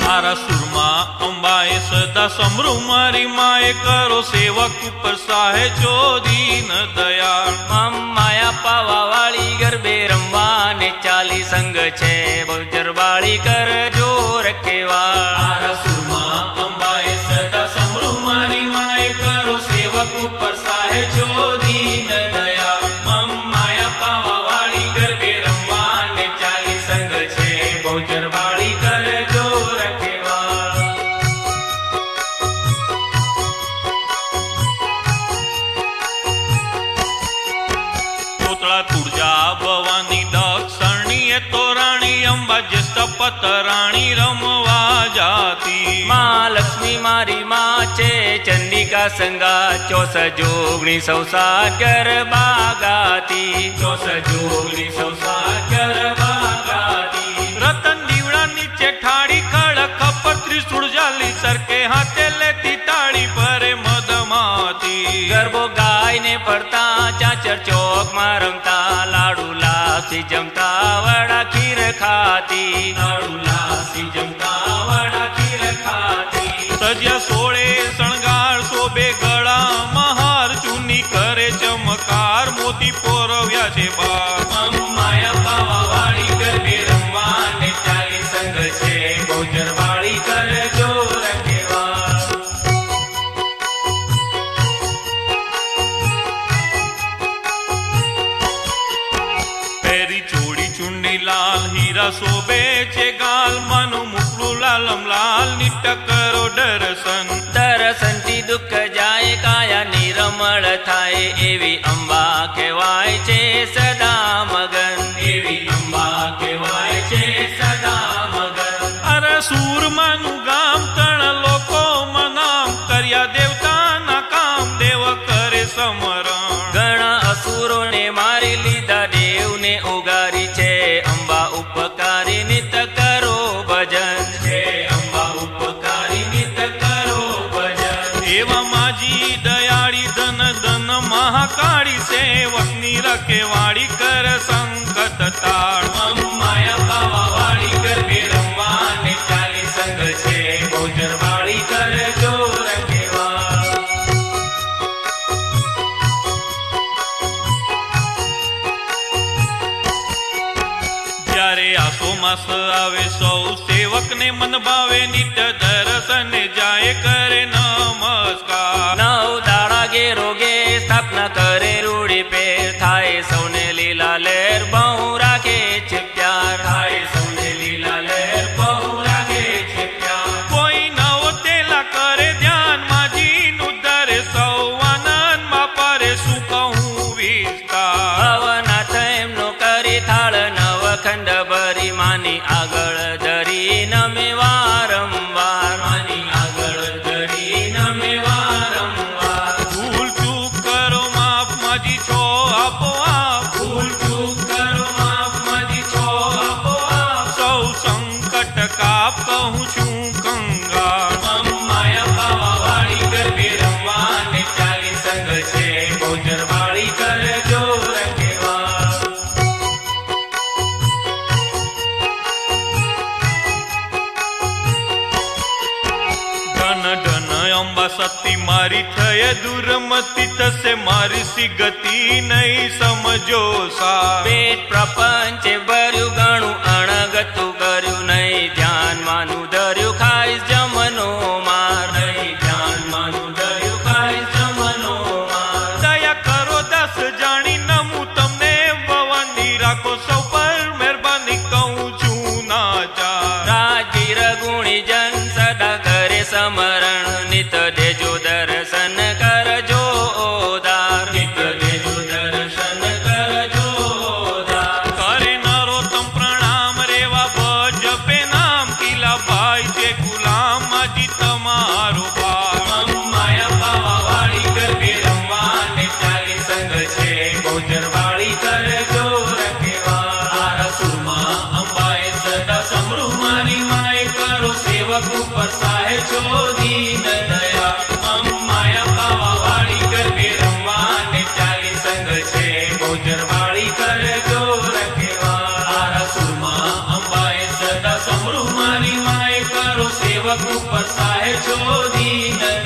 આરાસુરમાં અંબાએ સદા સમૃ મારી માએ કરો સેવક ઉપર સાહે જો દીન દયાળ માયા પાવા વાળી ગરબે રમવાને ચાલી સંગ છે બહુચર વાળી કર જોર કેવા આરાસુરમાં અંબાએ સદા સમૃ મારી માએ કરો સેવક ઉપર સાહે જો દીન દયાળ માયા પાવા વાળી ગરબે રમવાને ચાલી સંગ છે બહુચર વાળી કર જોર કેવા તોતળા તુળજા ભવાની દક્ષિણી એ તો રાણી અંબા જ્યેષ્ઠ પતરાણી રમવા જાતી માં લક્ષ્મી મારી માં છે ચંડિકા સંગા ચોસ જોગણી સૌસા ગરબા ગાતી ચોસ જોગણી સૌસા ગરબા ગાતી રતન દીવડા નીચે ઠાડી ખડક પર ત્રિશુળ જાલી સરકે હાથે લેતી તાળી ભરે મદમાતી ગરબો ગાયને પડતા ચાચર ચોકમાં રમતા લાડુ લાસી જમતા વડા ખીર ખાતી લાડુ લાસી જમતા વડા ખીર ખાતી સજ્યા સોળે શણગાર શોભે ગળામાં હાર ચૂની કરે ચમકાર મોતી પોરવ્યા છે બાર માયા પાવા વાળી ગરબે રમવાને ચાલી સંગ છે બહુચર વાળી કર જોર કેવા પેરી ચોડી ચુંડી લાલ હીરા શોભે છે ગાલ માનું મુકલું લાલમ લાલ નિત્ય કરો દર્શન દર્શનથી દુઃખ જાય કાયા નિરમળ થાય એવી અંબા કહેવાય છે સદા મગન એવી અંબા કહેવાય છે સદા મગન અરે સૂરમાનું ગામ ત્રણ લોકોમાં નામ કર્યા દેવતાના કામ દેવ કરે સમરણ ઘણા અસુરોને મારી લીધા દેવને ઉગારી છે અંબા ઉપકારી નિત કરો ભજન છે અંબા ઉપકારી નિત કરો ભજન એવા માજી દયાળી ધન ધન મહાકાળી સેવકની રખેવાળી કર સંકટ તાળ માયા પાવા વાળી ગરબે રમવાને ચાલી સંગ છે બહુચર વાળી કર જોર કેવા જ્યારે આસો માસ આવે સૌ સેવકને મન ભાવે નિત્ય દર્શને જાય કરે નમસ્કાર નવ દાડા ઘેરો ગે સ્થાપના કરે રૂડી પેર થાય સૌને લીલા લેર બહુ રાખે છે પ્યાર થાય સૌને લીલા લહેર બહુ રાખે છે પ્યાર કોઈ નવો તેલા કરે ધ્યાન માજીનું ધરે સૌ આનંદમાં પરે શું કહું વિસ્તાર ભવનાથ એમનો કરી થાળ નવખંડ ભરી માની આગળ ધરી નમે વારંવાર માની આગળ ધરી નમે વારંવાર ભૂલ ચૂક કરો માફ માજી છો આપો આપ ભૂલ ચૂક કરો માફ માજી છો આપો આપ સૌ સંકટ કાપ કહું છું કંગાળ માયા પાવા વાળી ગરબે રમવાને ચાલી સંગ છે બહુચર વાળી કર જોર કેવા ધન ધન અંબા સતી મારી થયે દુર્મતી થશે મારી સી ગતિ નહીં સમજો સા પેટ પ્રપંચે ભર્યું ઘણું અણગતું કર્યું નહીં ધ્યાન માનું ધર્યું ખાઈશ જમનો માર નહીં ધ્યાન માનું દર્યું ખાય જમનો માર દયા કરો દસ જાણી નમું તમને ભવાની રાખો સૌ પર મહેરબાની કહું છું નાચાર રાજગીર ગુણી જન સદા કરે સમરણ નિત દેજો દર્શન કરજો ઓદાર નિત દેજો દર્શન કરજો દાર કરે નરોત્તમ પ્રણામ રેવા ભજપે નામ કિલા ભાઈ છે ગુલામ માજી તમારો ભાર માયા પાવા વાળી ગરબે રમવાને ચાલી સંગ છે બહુચર વાળી કર જોર કેવા આરાસુરમાં અંબાએ સદા સમૃ મારી માએ કરો સેવક ઉપર સાહે છો દીન દયા માયા પાવા વાળી ગરબે રમવાને ચાલી સંગ છે બહુચર વાળી કર જોર કેવા આરાસુરમાં અંબાએ સદા સમૃ મારી માએ કરો સેવક ઉપર સહાય છો દીન